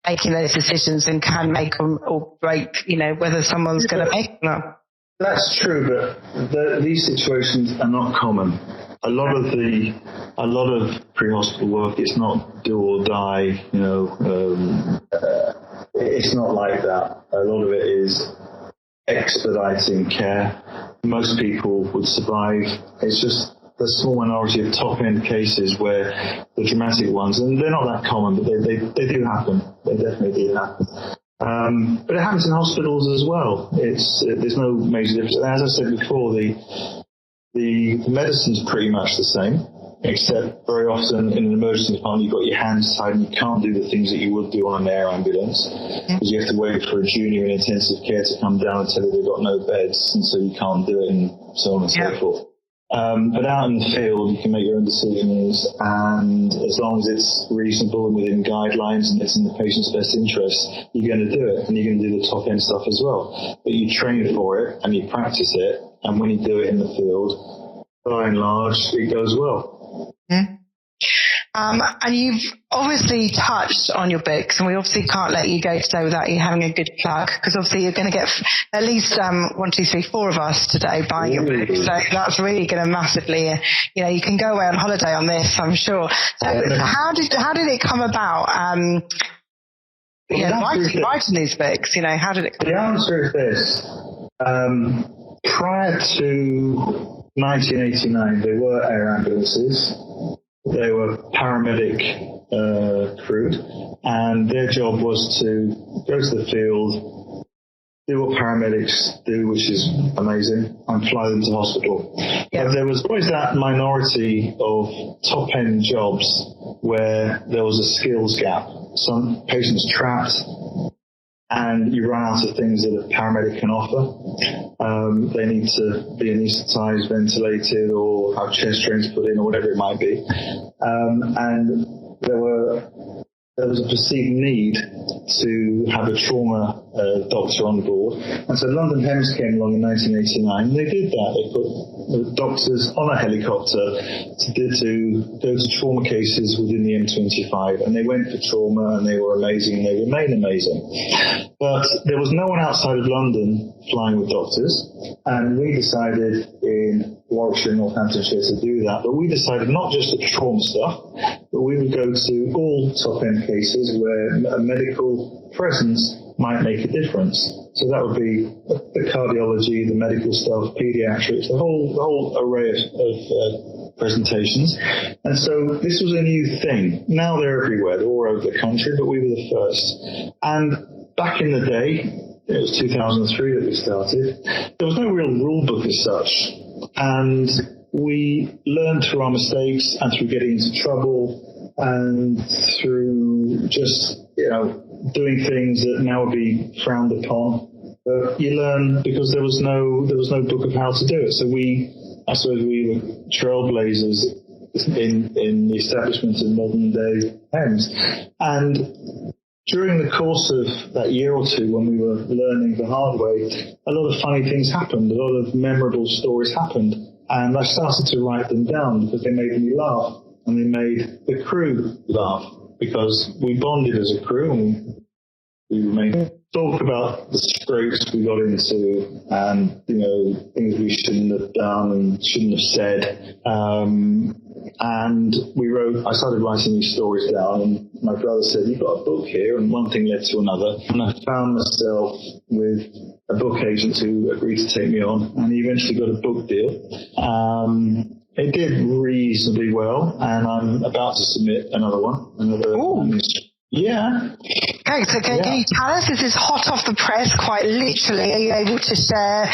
making those decisions and can make or break, whether someone's going to make it or not. That's true, but these situations are not common. A lot of pre-hospital work, it's not do or die, it's not like that. A lot of it is expediting care. Most people would survive. It's just the small minority of top-end cases where the dramatic ones, and they're not that common, but they do happen. They definitely do happen. But it happens in hospitals as well. There's no major difference. As I said before, the medicine's pretty much the same, except very often in an emergency department you've got your hands tied and you can't do the things that you would do on an air ambulance, because you have to wait for a junior in intensive care to come down and tell you they've got no beds, and so you can't do it, and so on and so forth. But out in the field, you can make your own decisions, and as long as it's reasonable and within guidelines and it's in the patient's best interest, you're going to do it, and you're going to do the top-end stuff as well. But you train for it, and you practice it, and when you do it in the field, by and large, it goes well. Mm. And you've obviously touched on your books, and we obviously can't let you go today without you having a good plug, because obviously you're going to get at least 1, 2, 3, 4 of us today buying your book. So that's really going to massively, you can go away on holiday on this, I'm sure. So how did it come about? Writing these books, how did it come about? The answer is this. Prior to 1989, there were air ambulances. They were paramedic crew, and their job was to go to the field, do what paramedics do, which is amazing, and fly them to hospital. Yeah. But there was always that minority of top-end jobs where there was a skills gap. Some patients trapped, and you run out of things that a paramedic can offer. They need to be anaesthetized, ventilated, or have chest drains put in, or whatever it might be. And there was a perceived need to have a trauma doctor on board. And so London HEMS came along in 1989. They did that. They put the doctors on a helicopter to go to trauma cases within the M25. And they went for trauma, and they were amazing, and they remain amazing. But there was no one outside of London flying with doctors. And we decided in Warwickshire and Northamptonshire to do that. But we decided not just the trauma stuff, but we would go to all top-end cases where a medical presence might make a difference. So that would be the cardiology, the medical stuff, pediatrics, the whole array of presentations. And so this was a new thing. Now they're everywhere. They're all over the country, but we were the first. And back in the day, it was 2003 that we started, there was no real rule book as such. And we learned through our mistakes and through getting into trouble and through just, doing things that now would be frowned upon. But you learn because there was no book of how to do it. So I suppose we were trailblazers in the establishment of modern day HEMS. And during the course of that year or two when we were learning the hard way, a lot of funny things happened, a lot of memorable stories happened. And I started to write them down because they made me laugh and they made the crew laugh because we bonded as a crew and we remained talk about the scrapes we got into and, things we shouldn't have done and shouldn't have said. And I started writing these stories down, and my brother said, "You've got a book here," and one thing led to another. And I found myself with a book agent who agreed to take me on, and he eventually got a book deal. It did reasonably well, and I'm about to submit another one. Yeah. Okay, so can you tell us, this is hot off the press, quite literally. Are you able to share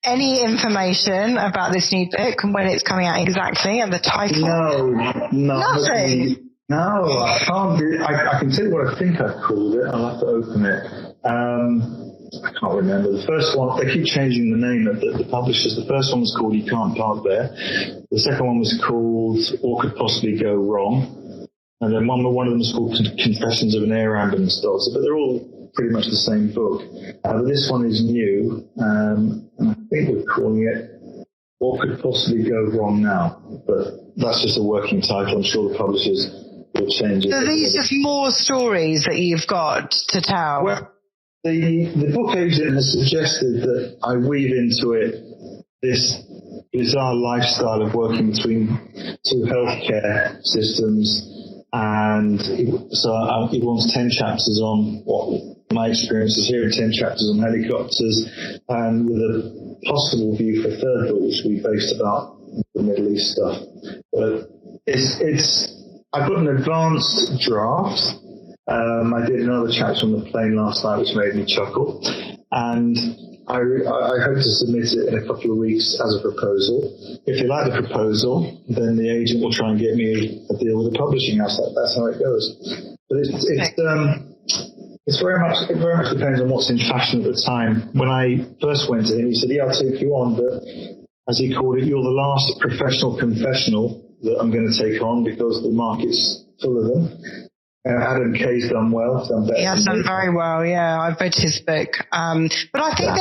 any information about this new book and when it's coming out exactly and the title? No. Nothing? No, I can't do it. I can tell you what I think I've called it. I'll have to open it. I can't remember. The first one, they keep changing the name of the publishers. The first one was called You Can't Park There. The second one was called What Could Possibly Go Wrong. And then one of them was called Confessions of an Air Ambulance Doctor, but they're all pretty much the same book. But this one is new, and I think we're calling it What Could Possibly Go Wrong Now. But that's just a working title. I'm sure the publishers will change it. So these are more stories that you've got to tell? Well, the book agent has suggested that I weave into it this bizarre lifestyle of working between two healthcare systems. And so he wants 10 chapters on what my experience is here, and 10 chapters on helicopters, and with a possible view for a third book, which will be based about the Middle East stuff. But I've got an advanced draft. I did another chapter on the plane last night, which made me chuckle. And I hope to submit it in a couple of weeks as a proposal. If they like the proposal, then the agent will try and get me a deal with a publishing house. That's how it goes. But it very much depends on what's in fashion at the time. When I first went to him, he said, "Yeah, I'll take you on, but as he called it, you're the last professional confessional that I'm going to take on because the market's full of them." Adam Kay's done well. He has done very well. Yeah, I've read his book. But I think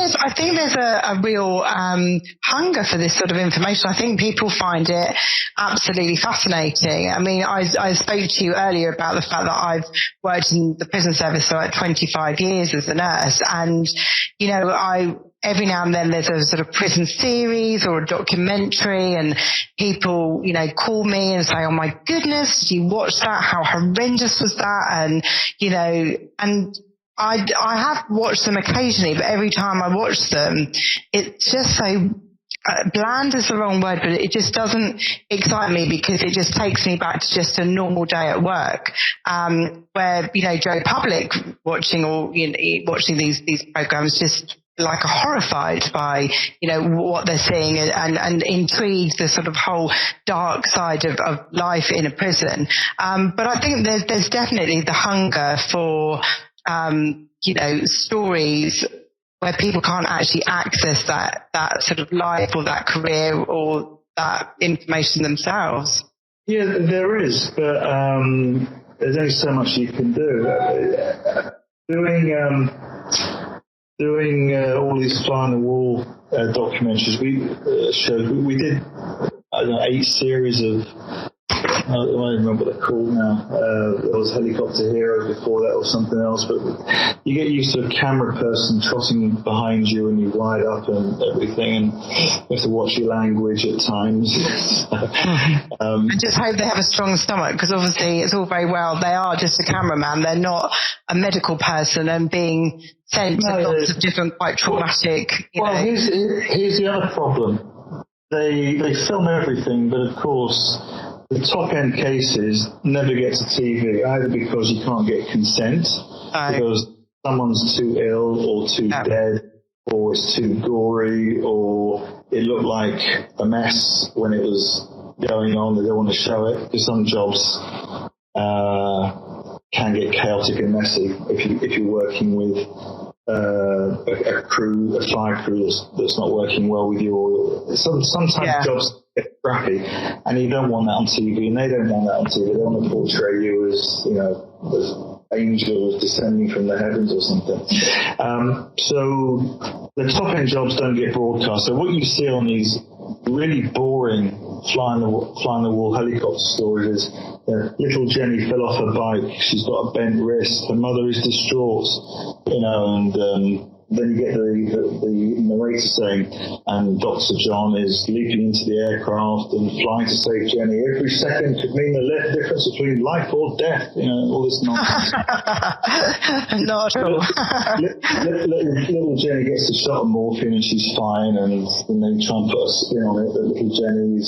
there's a real hunger for this sort of information. I think people find it absolutely fascinating. I mean, I spoke to you earlier about the fact that I've worked in the prison service for like 25 years as a nurse, and every now and then there's a sort of prison series or a documentary, and people, call me and say, "Oh my goodness, did you watch that? How horrendous was that?" And, and I have watched them occasionally, but every time I watch them, it's just so bland is the wrong word, but it just doesn't excite me because it just takes me back to just a normal day at work, where, Joe Public watching watching these programs just like are horrified by, what they're seeing and intrigued the sort of whole dark side of life in a prison. But I think there's definitely the hunger for, stories where people can't actually access that sort of life or that career or that information themselves. Yeah, there is, but there's only so much you can do. Doing all these fly-on-the-wall documentaries, we did 8 series of, I don't remember what they're called now. There was Helicopter Hero before that or something else, but you get used to a camera person trotting behind you and you wide up and everything, and you have to watch your language at times. I just hope they have a strong stomach, because obviously it's all very well. They are just a cameraman. They're not a medical person and being sent to lots of different quite traumatic. Here's the other problem. They film everything, but of course the top-end cases never get to TV, either because you can't get consent, because someone's too ill or too dead, or it's too gory, or it looked like a mess when it was going on. They don't want to show it, because some jobs can get chaotic and messy if you're working with a fire crew that's not working well with you, or sometimes jobs get scrappy, and you don't want that on TV, and they don't want that on TV. They want to portray you as, as angels descending from the heavens or something. So the top end jobs don't get broadcast. So what you see on these really boring fly on the wall helicopter stories is, little Jenny fell off her bike, she's got a bent wrist, her mother is distraught, and then you get the narrator saying, and Dr. John is leaping into the aircraft and flying to save Jenny. Every second could mean the difference between life or death, all this nonsense. Not at all. Little Jenny gets the shot of morphine and she's fine, and then try and put a spin on it that little Jenny's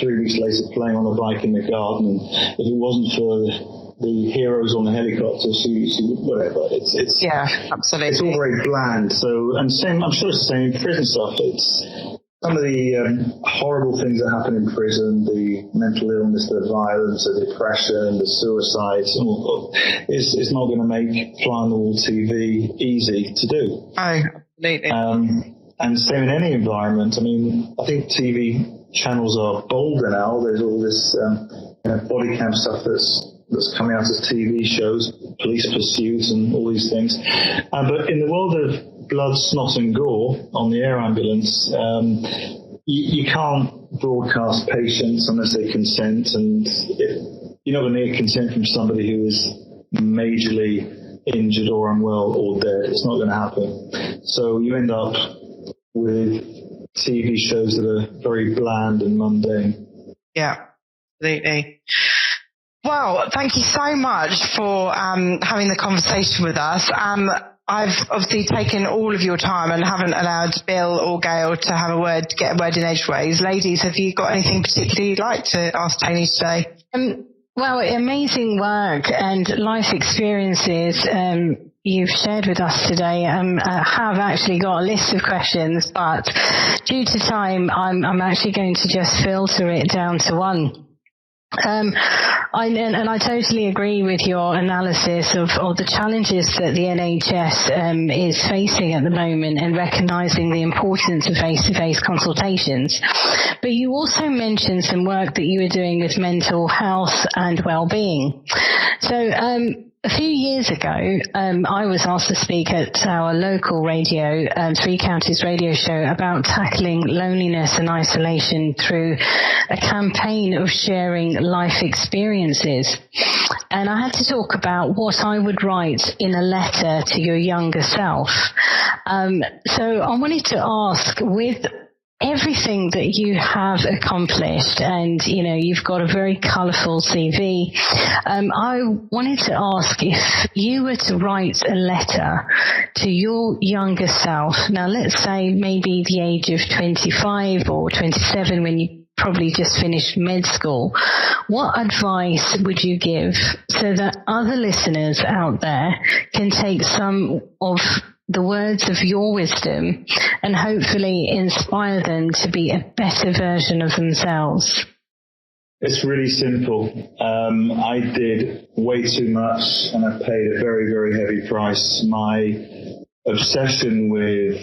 3 weeks later playing on a bike in the garden. If it wasn't for the heroes on the helicopter, she whatever. It's absolutely. It's all very bland. So, and same, I'm sure it's the same in prison stuff. It's some of the horrible things that happen in prison, the mental illness, the violence, the depression, the suicides. It's not going to make fly-on-the-wall TV easy to do. Oh, absolutely. And same in any environment. I mean, I think TV channels are bolder now. There's all this body cam stuff that's coming out as TV shows, police pursuits and all these things. But in the world of blood, snot and gore on the air ambulance, you can't broadcast patients unless they consent, and you're not going to get consent from somebody who is majorly injured or unwell or dead. It's not going to happen. So you end up with TV shows that are very bland and mundane. Yeah, absolutely. Well, thank you so much for having the conversation with us. I've obviously taken all of your time and haven't allowed Bill or Gail to have get a word in edgeways. Ladies, have you got anything particularly you'd like to ask Tony today? Well, amazing work and life experiences you've shared with us today. I have actually got a list of questions, but due to time, I'm actually going to just filter it down to one. I totally agree with your analysis of the challenges that the NHS is facing at the moment, and recognising the importance of face-to-face consultations. But you also mentioned some work that you were doing with mental health and well-being. So a few years ago, I was asked to speak at our local radio, Three Counties radio show, about tackling loneliness and isolation through a campaign of sharing life experiences. And I had to talk about what I would write in a letter to your younger self. So I wanted to ask, with everything that you have accomplished, and you've got a very colourful CV. I wanted to ask, if you were to write a letter to your younger self, now let's say maybe the age of 25 or 27 when you probably just finished med school, what advice would you give so that other listeners out there can take some of the words of your wisdom and hopefully inspire them to be a better version of themselves? It's really simple. I did way too much and I paid a very, very heavy price. My obsession with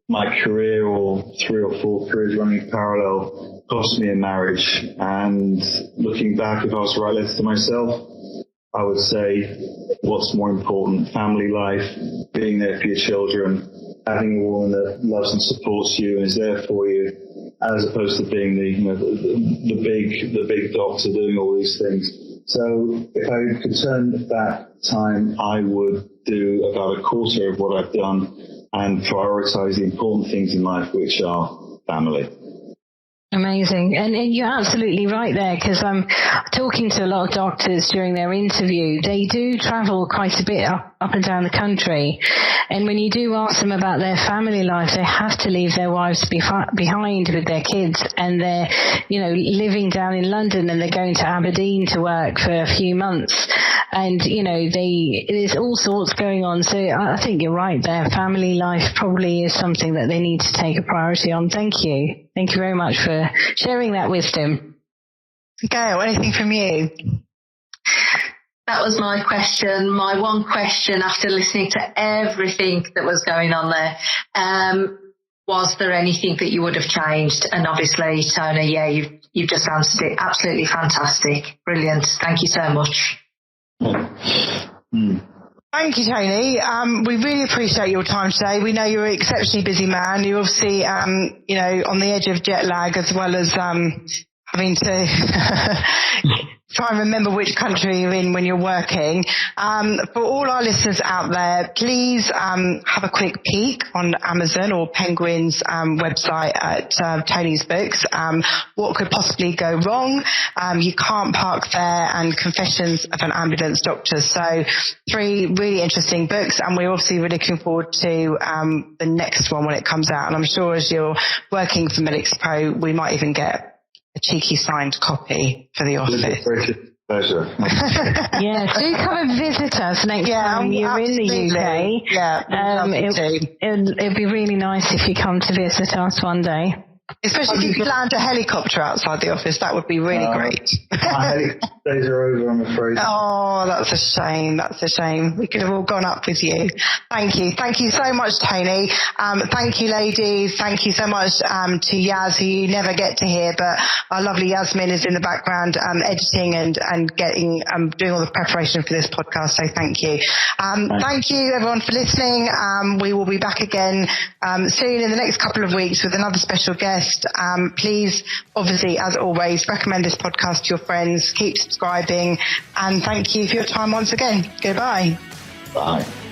my career, or 3 or 4 careers running parallel, cost me a marriage. And looking back, if I was to write letters to myself, I would say, what's more important? Family life, being there for your children, having a woman that loves and supports you and is there for you, as opposed to being the big doctor doing all these things. So if I could turn back time, I would do about a quarter of what I've done and prioritize the important things in life, which are family. Amazing. And you're absolutely right there, because I'm talking to a lot of doctors during their interview. They do travel quite a bit up and down the country. And when you do ask them about their family life, they have to leave their wives behind with their kids. And they're, living down in London, and they're going to Aberdeen to work for a few months. And, there's all sorts going on. So I think you're right there. Family life probably is something that they need to take a priority on. Thank you. Thank you very much for sharing that wisdom. Gail, anything from you? That was my question. My one question after listening to everything that was going on there. Was there anything that you would have changed? And obviously, Tony, you've just answered it. Absolutely fantastic. Brilliant. Thank you so much. Thank you, Tony. We really appreciate your time today. We know you're an exceptionally busy man. You're obviously, on the edge of jet lag, as well as having to try and remember which country you're in when you're working. For all our listeners out there, please have a quick peek on Amazon or Penguin's website at Tony's books. What could possibly go wrong? You Can't Park There and Confessions of an Ambulance Doctor. So 3 really interesting books, and we're obviously really looking forward to the next one when it comes out. And I'm sure as you're working for MedicsPro, we might even get a cheeky signed copy for the office. Pleasure. Yeah, do come and visit us next time you're in the UK. Yeah, it'd be really nice if you come to visit us one day. Especially if you could land a helicopter outside the office, that would be really great. My helicopter days are over, I'm afraid. Oh, that's a shame. That's a shame. We could have all gone up with you. Thank you. Thank you so much, Tony. Thank you, ladies. Thank you so much to Yaz, who you never get to hear, but our lovely Yasmin is in the background editing and getting doing all the preparation for this podcast, so thank you. Thank you, everyone, for listening. We will be back again soon in the next couple of weeks with another special guest. Please, obviously, as always, recommend this podcast to your friends. Keep subscribing, and thank you for your time once again. Goodbye. Bye.